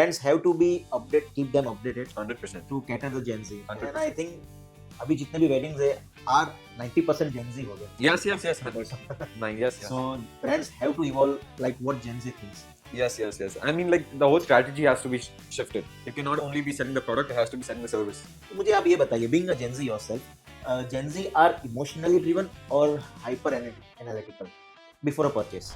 brands have to be keep them updated 100%. to cater the Gen Z. 100%. And I think अभी जितने भी weddings है are 90% Gen Z हो गए. Yes, 100%. Yes. So brands have to evolve like what Gen Z thinks. Yes. I mean, like the whole strategy has to be shifted. You cannot only be selling the product; it has to be selling the service. तो मुझे आप ये बताइए, being a Gen Z yourself, Gen Z are emotionally driven or hyper analytical before a purchase?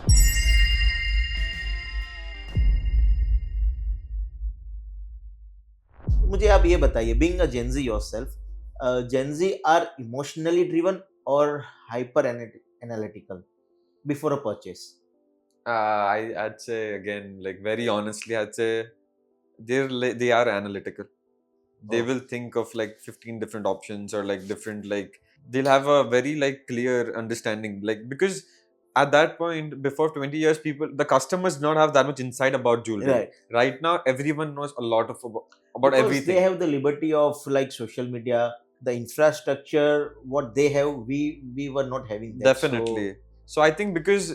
मुझे आप ये बताइए, being a Gen Z yourself, Gen Z are emotionally driven or hyper analytical before a purchase? I'd say again, like very honestly, I'd say they are analytical. They Oh. will think of like 15 different options or like different like they'll have a very like clear understanding like because at that point before 20 years the customers not have that much insight about jewelry. Right now everyone knows a lot of about Because everything. they have the liberty of like social media, the infrastructure, what they have, we were not having that. Definitely. So I think because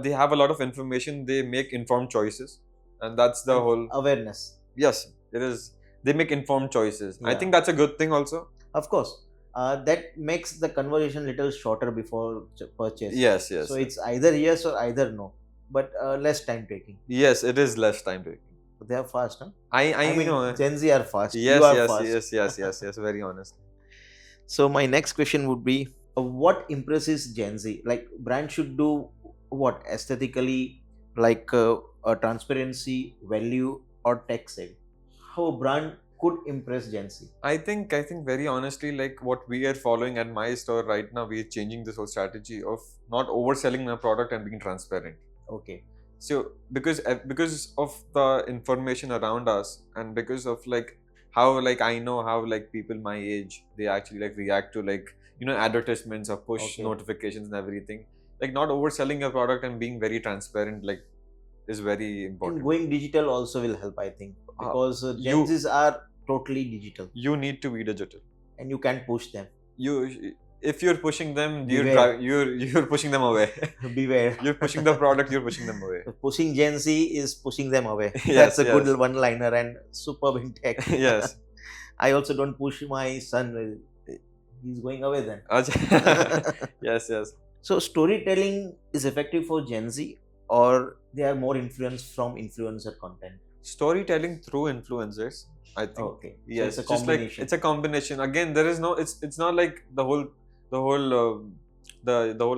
they have a lot of information, they make informed choices, and that's the whole awareness. Yes, it is. They make informed choices. I Yeah. think that's a good thing also. Of course, that makes the conversation little shorter before purchase. Yes. So it's either yes or either no, but less time taking. Yes, it is less time taking. But they are fast, huh? I mean, know. Gen Z are fast. Yes, You are fast. yes. Very honest. So my next question would be, what impresses Gen Z? Like brand should do what aesthetically, like transparency, value, or tech save? How a brand could impress Gen Z? I think very honestly, like what we are following at my store right now, we are changing this whole strategy of not overselling my product and being transparent. Okay. So because of the information around us and because of like how like I know how like people my age they actually like react to like advertisements or push notifications and everything, like not overselling your product and being very transparent like is very important. And going digital also will help, I think, because Gen Zs are totally digital. You need to be digital and you can't push them. If you're pushing them, you're pushing them away. Beware. You're pushing the product, you're pushing them away. Pushing Gen Z is pushing them away. Yes, That's a good one-liner and superb in tech. Yes. I also don't push my son. He's going away then. Yes. So storytelling is effective for Gen Z, or they are more influenced from influencer content? Storytelling through influencers, I think. Okay. Yes, so it's a combination. It's a combination. Again, there is no. It's not like the whole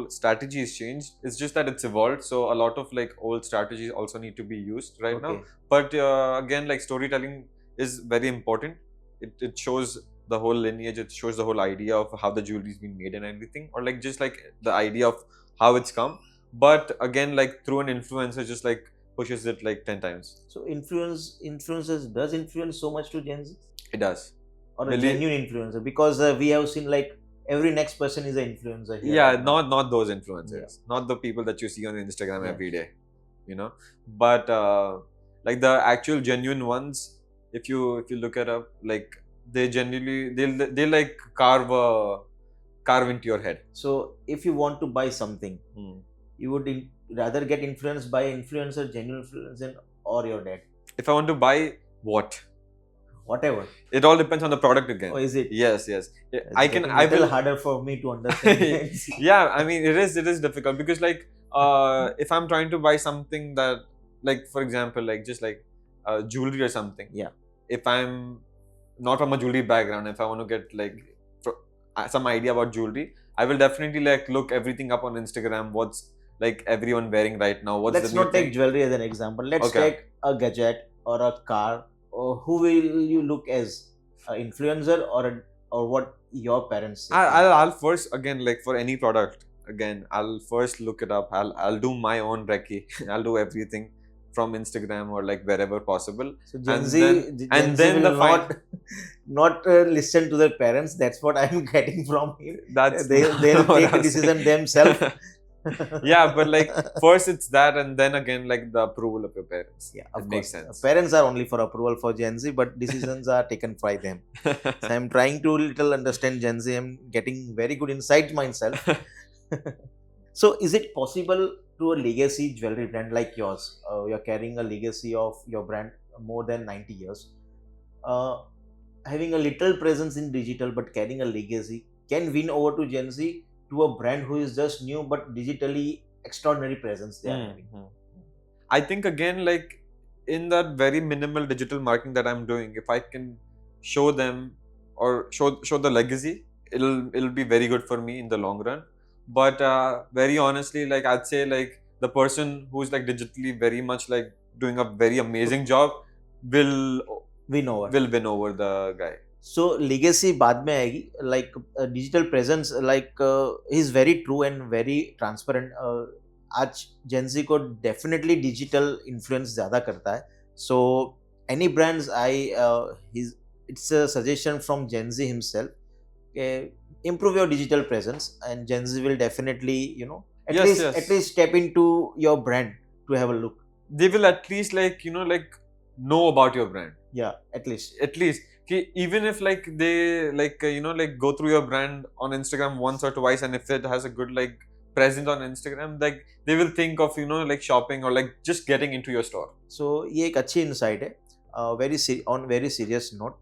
strategy is changed. It's just that it's evolved. So a lot of like old strategies also need to be used right now. But again, like storytelling is very important. It shows the whole lineage. It shows the whole idea of how the jewelry's been made and everything, or like just like the idea of how it's come. But again, like through an influencer, just like pushes it like 10 times. So influencers does influence so much to Gen Z? It does. Or a genuine influencer, because we have seen like every next person is an influencer here. Yeah, not those influencers, not the people that you see on Instagram every day, but like the actual genuine ones, if you look it up, like they genuinely they like carve into your head. So if you want to buy something, you would rather get influenced by influencer, genuine influencer, or your dad? If I want to buy whatever, it all depends on the product again. Oh, is it? Yes. I will harder for me to understand. Yeah, I mean it is difficult because like if I'm trying to buy something that, like for example, like just like jewelry or something. Yeah. If I'm not from a jewelry background, if I want to get like some idea about jewelry, I will definitely like look everything up on Instagram. What's like everyone wearing right now? Let's not take jewelry as an example. Let's take a gadget or a car. Or who will you look as, an influencer or what your parents say? I'll first, again, like for any product, again I'll first look it up. I'll do my own recce. I'll do everything from Instagram or like wherever possible. So Gen Z will not listen to their parents. That's what I'm getting from him. They'll take a decision themselves. Yeah, but like first it's that, and then again like the approval of your parents. Yeah, of course. Makes sense. Parents are only for approval for Gen Z, but decisions are taken by them. So I'm trying to little understand Gen Z. I'm getting very good insight myself. So is it possible to a legacy jewelry brand like yours? You're carrying a legacy of your brand. more than 90 years. Having a little presence in digital but carrying a legacy can win over to Gen Z to a brand who is just new but digitally extraordinary presence they are having. I think again, like in that very minimal digital marketing that I'm doing, if I can show them or show the legacy, it'll be very good for me in the long run. But very honestly, like I'd say, like the person who's like digitally very much like doing a very amazing job will win over the guy. So legacy बाद में आएगी, like digital presence, like is very true and very transparent. आज Gen Z को definitely digital influence ज़्यादा करता है. So any brands it's a suggestion from Gen Z himself. Improve your digital presence and Gen Z will definitely, at least step into your brand to have a look. They will at least like know about your brand. Yeah, at least even if like they like go through your brand on Instagram once or twice, and if it has a good like presence on Instagram, like they will think of like shopping or like just getting into your store. So ये एक अच्छी insight है. On very serious note,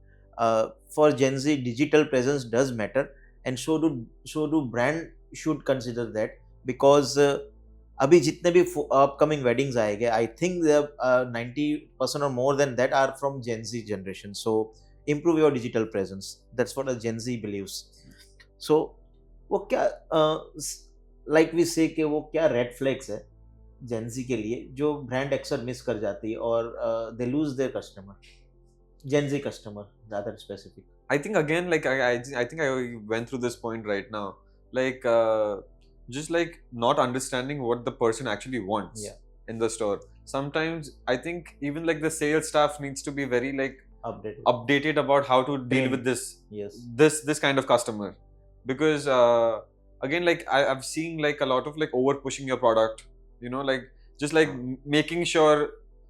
for Gen Z, digital presence does matter, and so do brand should consider that, because अभी जितने भी upcoming weddings आएंगे, I think 90% or more than that are from Gen Z generation. So improve your digital presence. That's what a Gen Z believes. So वो क्या like we say कि वो क्या red flags है Gen Z के लिए जो brand अक्सर miss कर जाती है और they lose their customer, Gen Z customer rather specific. I think again, like I think I went through this point right now, like just like not understanding what the person actually wants in the store. Sometimes I think even like the sales staff needs to be very like updated about how to deal with this kind of customer, because again, like I've seen like a lot of like over pushing your product, like just like making sure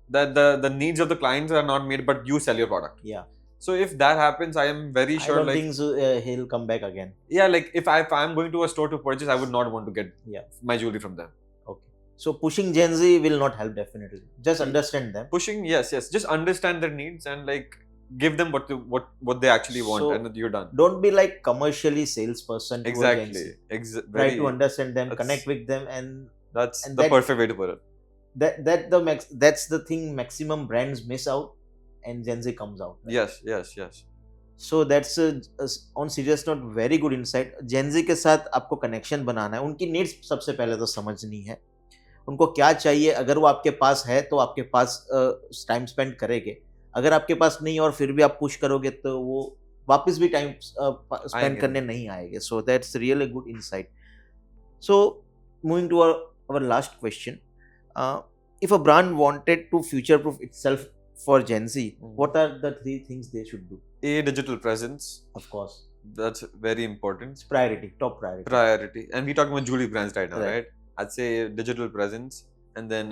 that the needs of the clients are not met, but you sell your product. So if that happens, I am very sure I don't think so, he'll come back again. Yeah, like if I'm going to a store to purchase, I would not want to get my jewelry from them. Okay. So pushing Gen Z will not help definitely. Just understand them. Pushing, yes. Just understand their needs and like give them what they actually want, so and you're done. Don't be like commercially salesperson. Exactly. Try to understand them, connect with them, and the perfect way to put it. That's the thing maximum brands miss out, and Gen Z comes out. Right? Yes. So that's on serious note very good insight. Gen Z के साथ आपको connection बनाना है, उनकी needs सबसे पहले तो समझनी है, उनको क्या चाहिए. अगर वो आपके पास है तो आपके पास टाइम स्पेंड करेंगे. अगर आपके पास नहीं और फिर भी आप पुश करोगे तो वो वापस भी टाइम स्पेंड करने नहीं आएंगे. So that's really good insight. So moving to our last question. If a brand wanted to future-proof itself for Gen Z, what are the 3 things they should do? A, digital presence. Of course. That's very important. It's priority, top priority. Priority. And we're talking about jewelry brands right now, right? I'd say digital presence, and then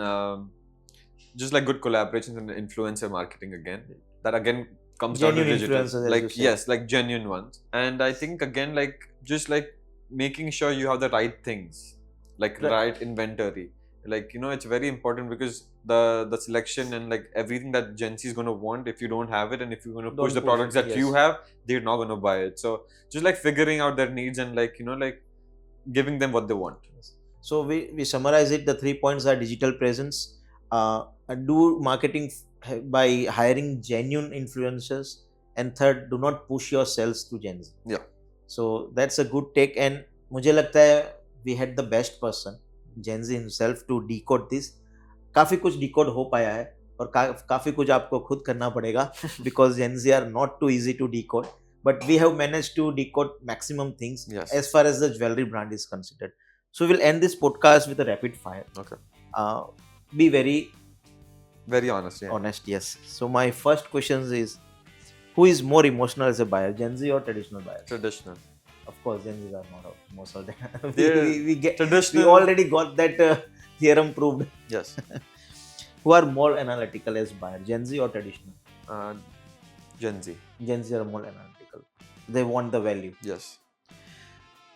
just like good collaborations and influencer marketing again. That again comes down to digital. Like like genuine ones. And I think again, like just like making sure you have the right things, like right inventory. Like it's very important, because the selection and like everything that Gen Z is going to want, if you don't have it and if you're going to push the products that you have, they're not going to buy it. So just like figuring out their needs and like like giving them what they want. So we summarize it. The 3 points are digital presence, do marketing by hiring genuine influencers, and third, do not push your sales to Gen Z. So that's a good take, and मुझे लगता है we had the best person, Gen Z himself, to decode this. काफी कुछ decode हो पाया है और काफी कुछ आपको खुद करना पड़ेगा because Gen Z are not too easy to decode, but we have managed to decode maximum things as far as the jewelry brand is considered. So we'll end this podcast with a rapid fire. Okay. Be very honest. Honest, yes. So my first question is, who is more emotional as a buyer, Gen Z or traditional buyer? Traditional. Of course, Gen Z are not most of them. Traditional. We already got that theorem proved. Yes. Who are more analytical as buyer, Gen Z or traditional? Gen Z. Gen Z are more analytical. They want the value. Yes.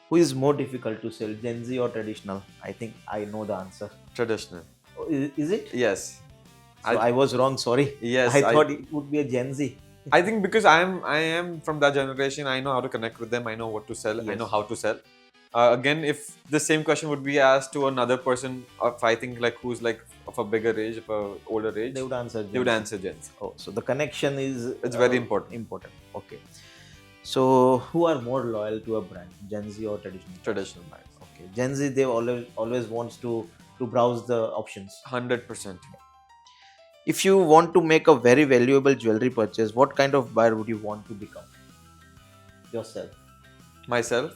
Who is more difficult to sell, Gen Z or traditional? I think I know the answer. Traditional. Is it? Yes. So I was wrong. Sorry. Yes, I thought it would be a Gen Z. I think because I am from that generation, I know how to connect with them. I know what to sell. I Yes. know how to sell. Again, if the same question would be asked to another person, if I think like who's like of a bigger age, of a older age, They would answer. they would answer Gen Z. Oh, so the connection is It's very important. Important. Okay. So who are more loyal to a brand, Gen Z or traditional? Traditional brands. Okay. Gen Z, they always wants to browse the options. 100%. If you want to make a very valuable jewelry purchase, what kind of buyer would you want to become? Yourself. Myself,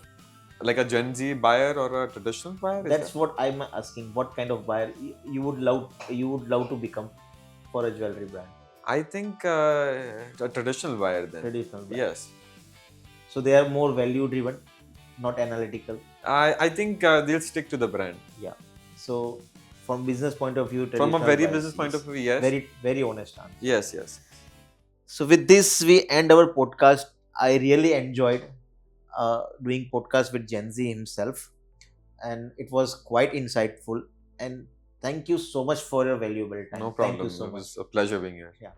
like a Gen Z buyer or a traditional buyer. That's what I'm asking. What kind of buyer you would love to become for a jewelry brand? I think a traditional buyer then. Traditional buyer. Yes. So they are more value driven, not analytical. I think they'll stick to the brand. Yeah. So from business point of view, from a very business point of view, yes. Very honest answer. Yes. So with this, we end our podcast. I really enjoyed doing podcast with Gen Z himself, and it was quite insightful. And thank you so much for your valuable time. No problem. Thank you so it much. was a pleasure being here. Yeah.